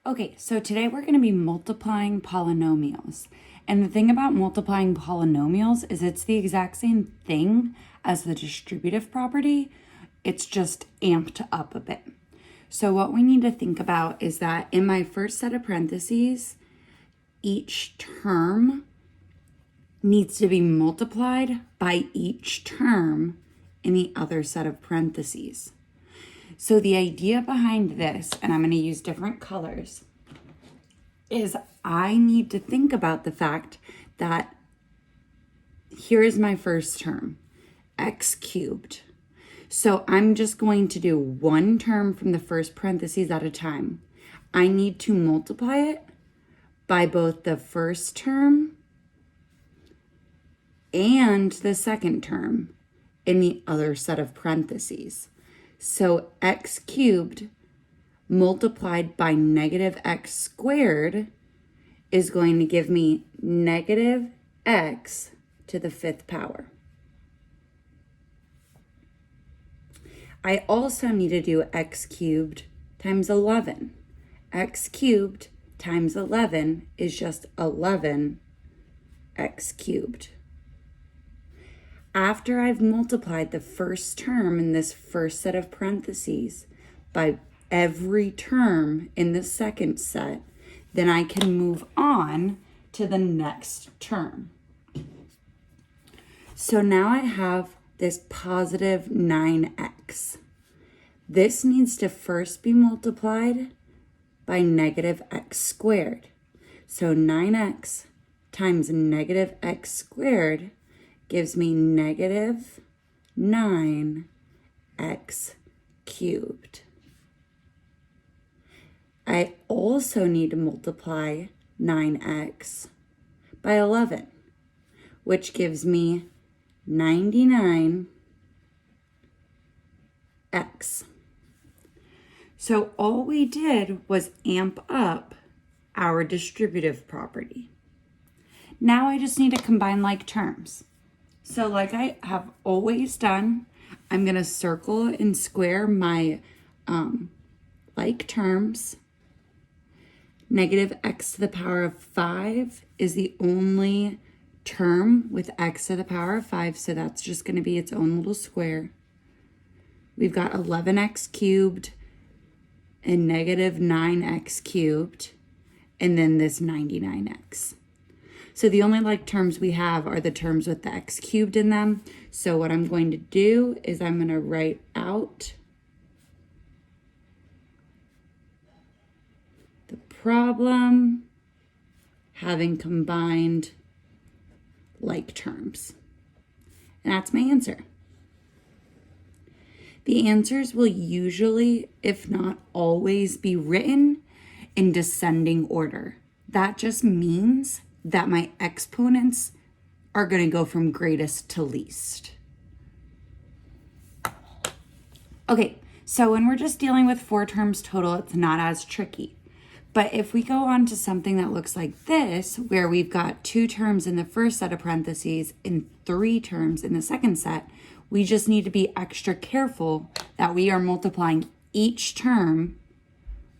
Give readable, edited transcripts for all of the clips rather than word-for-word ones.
Okay, so today we're going to be multiplying polynomials. And the thing about multiplying polynomials is it's the exact same thing as the distributive property. It's just amped up a bit. So what we need to think about is that in my first set of parentheses, each term needs to be multiplied by each term in the other set of parentheses. So the idea behind this, and I'm going to use different colors, is I need to think about the fact that here is my first term, x cubed. So I'm just going to do one term from the first parentheses at a time. I need to multiply it by both the first term and the second term in the other set of parentheses. So x cubed multiplied by negative x squared is going to give me negative x to the fifth power. I also need to do x cubed times 11. X cubed times 11 is just 11 x cubed. After I've multiplied the first term in this first set of parentheses by every term in the second set, then I can move on to the next term. So now I have this positive 9x. This needs to first be multiplied by negative x squared. So 9x times negative x squared gives me negative 9x cubed. I also need to multiply 9x by 11, which gives me 99x. So all we did was amp up our distributive property. Now I just need to combine like terms. So like I have always done, I'm going to circle and square my like terms. Negative x to the power of 5 is the only term with x to the power of 5, so that's just going to be its own little square. We've got 11x cubed and negative 9x cubed, and then this 99x. So the only like terms we have are the terms with the x cubed in them. So what I'm going to do is I'm going to write out the problem having combined like terms. And that's my answer. The answers will usually, if not always, be written in descending order. That just means that my exponents are going to go from greatest to least. Okay, so when we're just dealing with 4 terms total, it's not as tricky. But if we go on to something that looks like this, where we've got 2 terms in the first set of parentheses and 3 terms in the second set, we just need to be extra careful that we are multiplying each term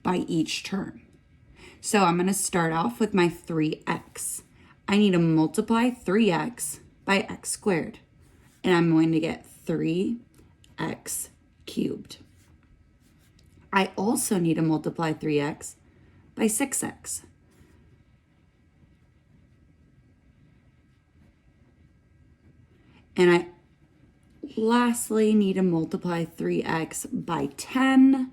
by each term. So I'm going to start off with my 3x. I need to multiply 3x by x squared. And I'm going to get 3x cubed. I also need to multiply 3x by 6x. And I lastly need to multiply 3x by 10.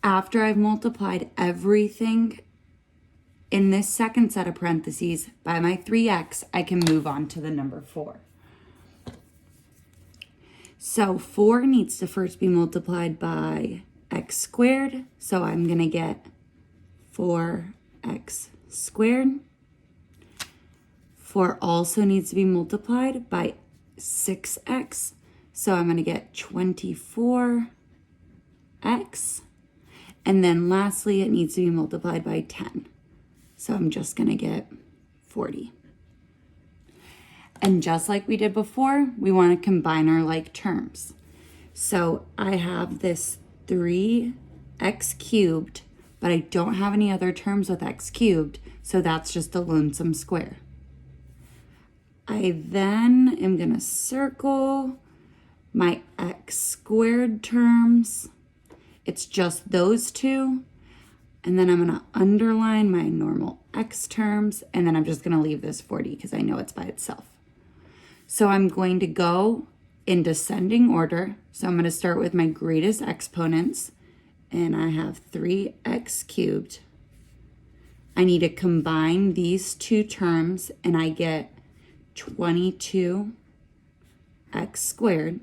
After I've multiplied everything in this second set of parentheses by my 3x, I can move on to the number 4. So 4 needs to first be multiplied by x squared. So I'm going to get 4x squared. 4 also needs to be multiplied by 6x. So I'm going to get 24x. And then lastly, it needs to be multiplied by 10. So I'm just going to get 40. And just like we did before, we want to combine our like terms. So I have this 3x cubed, but I don't have any other terms with x cubed, so that's just a lonesome square. I then am going to circle my x squared terms. It's just those two. And then I'm going to underline my normal x terms, and then I'm just going to leave this 40 because I know it's by itself. So I'm going to go in descending order. So I'm going to start with my greatest exponents, and I have 3x cubed. I need to combine these two terms, and I get 22x squared.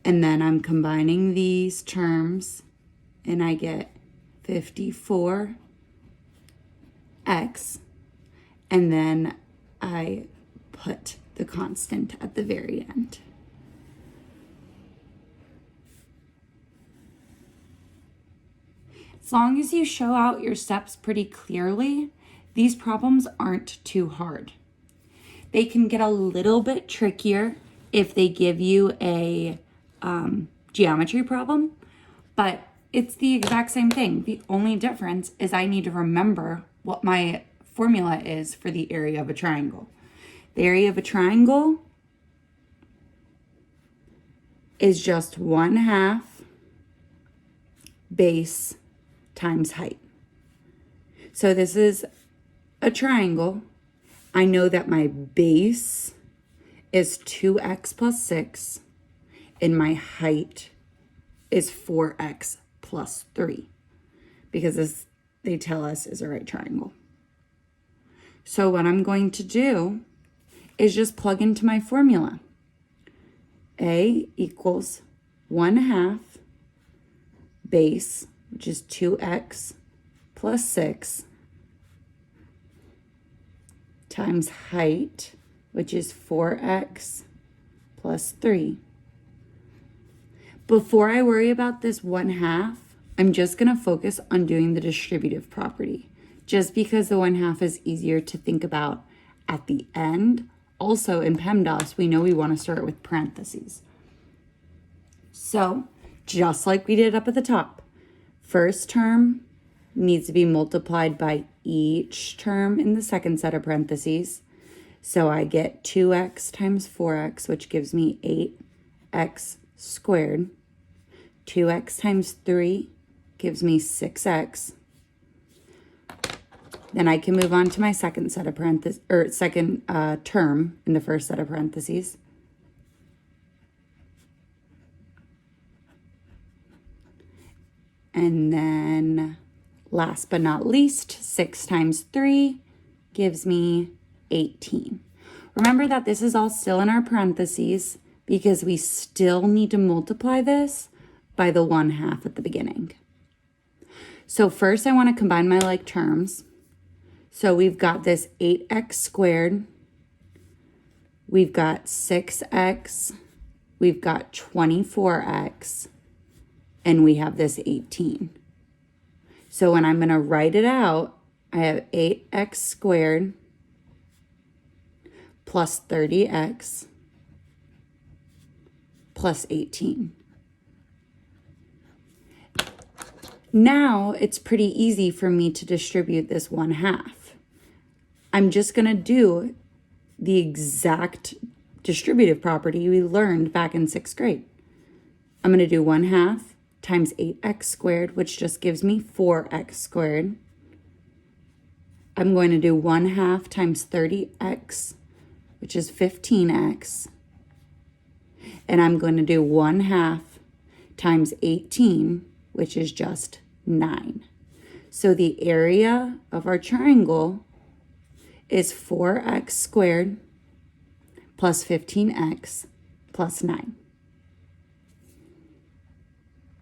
And then I'm combining these terms, and I get 54x. And then I put the constant at the very end. As long as you show out your steps pretty clearly, these problems aren't too hard. They can get a little bit trickier if they give you a geometry problem, but it's the exact same thing. The only difference is I need to remember what my formula is for the area of a triangle. The area of a triangle is just 1/2 base times height. So this is a triangle. I know that my base is 2x plus 6, and my height is 4x plus 3, because this, they tell us, is a right triangle. So what I'm going to do is just plug into my formula. A equals 1/2 base, which is 2x plus 6, times height, which is 4x plus 3. Before I worry about this 1/2, I'm just going to focus on doing the distributive property, just because the 1/2 is easier to think about at the end. Also, in PEMDAS, we know we want to start with parentheses. So, just like we did up at the top, first term needs to be multiplied by each term in the second set of parentheses. So I get 2x times 4x, which gives me 8x squared. 2x times 3 gives me 6x. Then I can move on to my second set of parentheses, or second term in the first set of parentheses. And then last but not least, 6 times 3 gives me 18. Remember that this is all still in our parentheses because we still need to multiply this by the 1/2 at the beginning. So first I want to combine my like terms. So we've got this 8x squared, we've got 6x, we've got 24x, and we have this 18. So when I'm going to write it out, I have 8x squared plus 30x plus 18. Now it's pretty easy for me to distribute this 1/2. I'm just going to do the exact distributive property we learned back in 6th grade. I'm going to do 1/2 times 8x squared, which just gives me 4x squared. I'm going to do 1/2 times 30x, which is 15x. And I'm going to do 1/2 times 18, which is just 9. So the area of our triangle is 4x squared plus 15x plus 9.